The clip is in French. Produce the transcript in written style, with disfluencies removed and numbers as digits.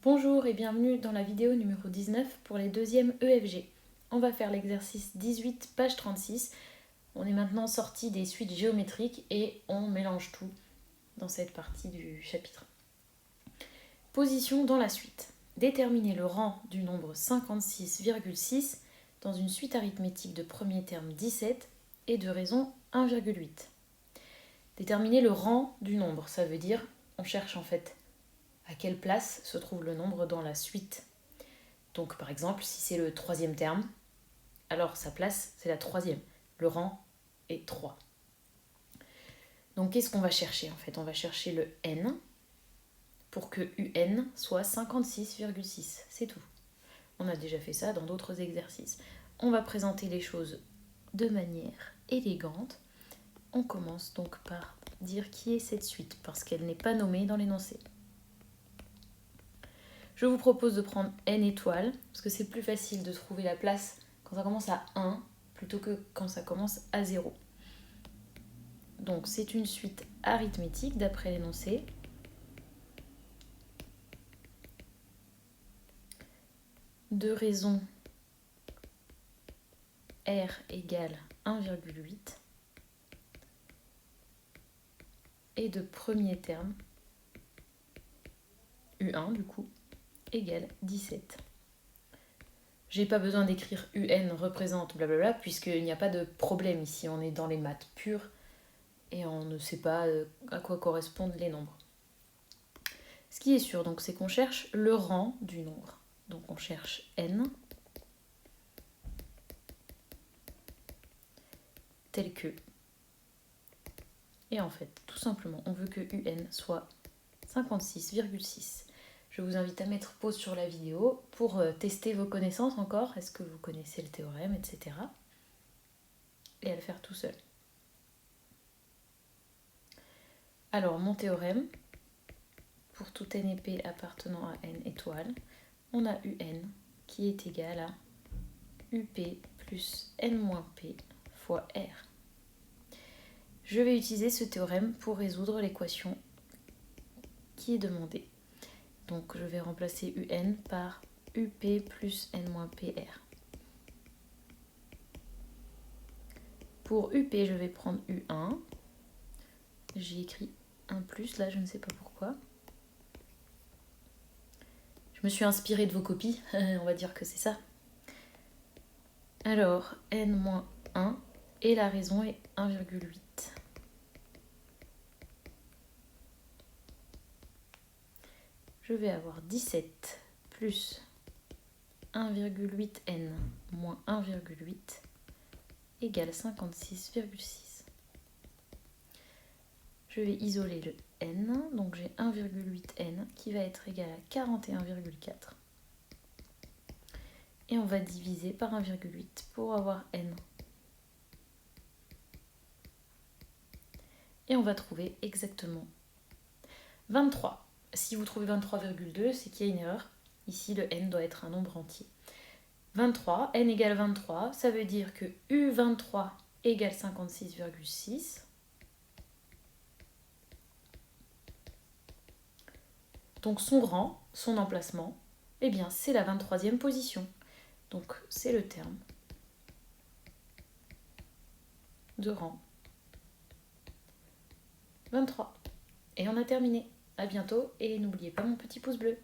Bonjour et bienvenue dans la vidéo numéro 19 pour les deuxièmes EFG. On va faire l'exercice 18, page 36. On est maintenant sorti des suites géométriques et on mélange tout dans cette partie du chapitre. Position dans la suite. Déterminer le rang du nombre 56,6 dans une suite arithmétique de premier terme 17 et de raison 1,8. Déterminer le rang du nombre, ça veut dire on cherche en fait à quelle place se trouve le nombre dans la suite. Donc par exemple, si c'est le troisième terme, alors sa place c'est la troisième. Le rang est 3. Donc qu'est-ce qu'on va chercher en fait? On va chercher le n pour que un soit 56,6. C'est tout. On a déjà fait ça dans d'autres exercices. On va présenter les choses de manière élégante. On commence donc par dire qui est cette suite parce qu'elle n'est pas nommée dans l'énoncé. Je vous propose de prendre n étoiles, parce que c'est plus facile de trouver la place quand ça commence à 1 plutôt que quand ça commence à 0. Donc c'est une suite arithmétique d'après l'énoncé. De raison r égale 1,8 et de premier terme U1 du coup égale 17. J'ai pas besoin d'écrire UN représente blablabla puisqu'il n'y a pas de problème ici, on est dans les maths pures et on ne sait pas à quoi correspondent les nombres. Ce qui est sûr donc c'est qu'on cherche le rang du nombre. Donc on cherche n tel que, et en fait tout simplement on veut que UN soit 56,6. Je vous invite à mettre pause sur la vidéo pour tester vos connaissances encore. Est-ce que vous connaissez le théorème, etc. Et à le faire tout seul. Alors, mon théorème, pour tout n et p appartenant à n étoiles, on a un qui est égal à up plus n-p fois r. Je vais utiliser ce théorème pour résoudre l'équation qui est demandée. Donc je vais remplacer un par up plus n-pr. Pour up, je vais prendre u1. J'ai écrit 1 plus, là je ne sais pas pourquoi. Je me suis inspirée de vos copies, on va dire que c'est ça. Alors, n-1, et la raison est 1,8. Je vais avoir 17 plus 1,8n moins 1,8 égale 56,6. Je vais isoler le n, donc j'ai 1,8n qui va être égal à 41,4. Et on va diviser par 1,8 pour avoir n. Et on va trouver exactement 23. Si vous trouvez 23,2, c'est qu'il y a une erreur. Ici, le n doit être un nombre entier. 23, n égale 23, ça veut dire que U23 égale 56,6. Donc son rang, son emplacement, eh bien c'est la 23e position. Donc c'est le terme de rang 23. Et on a terminé. À bientôt et n'oubliez pas mon petit pouce bleu.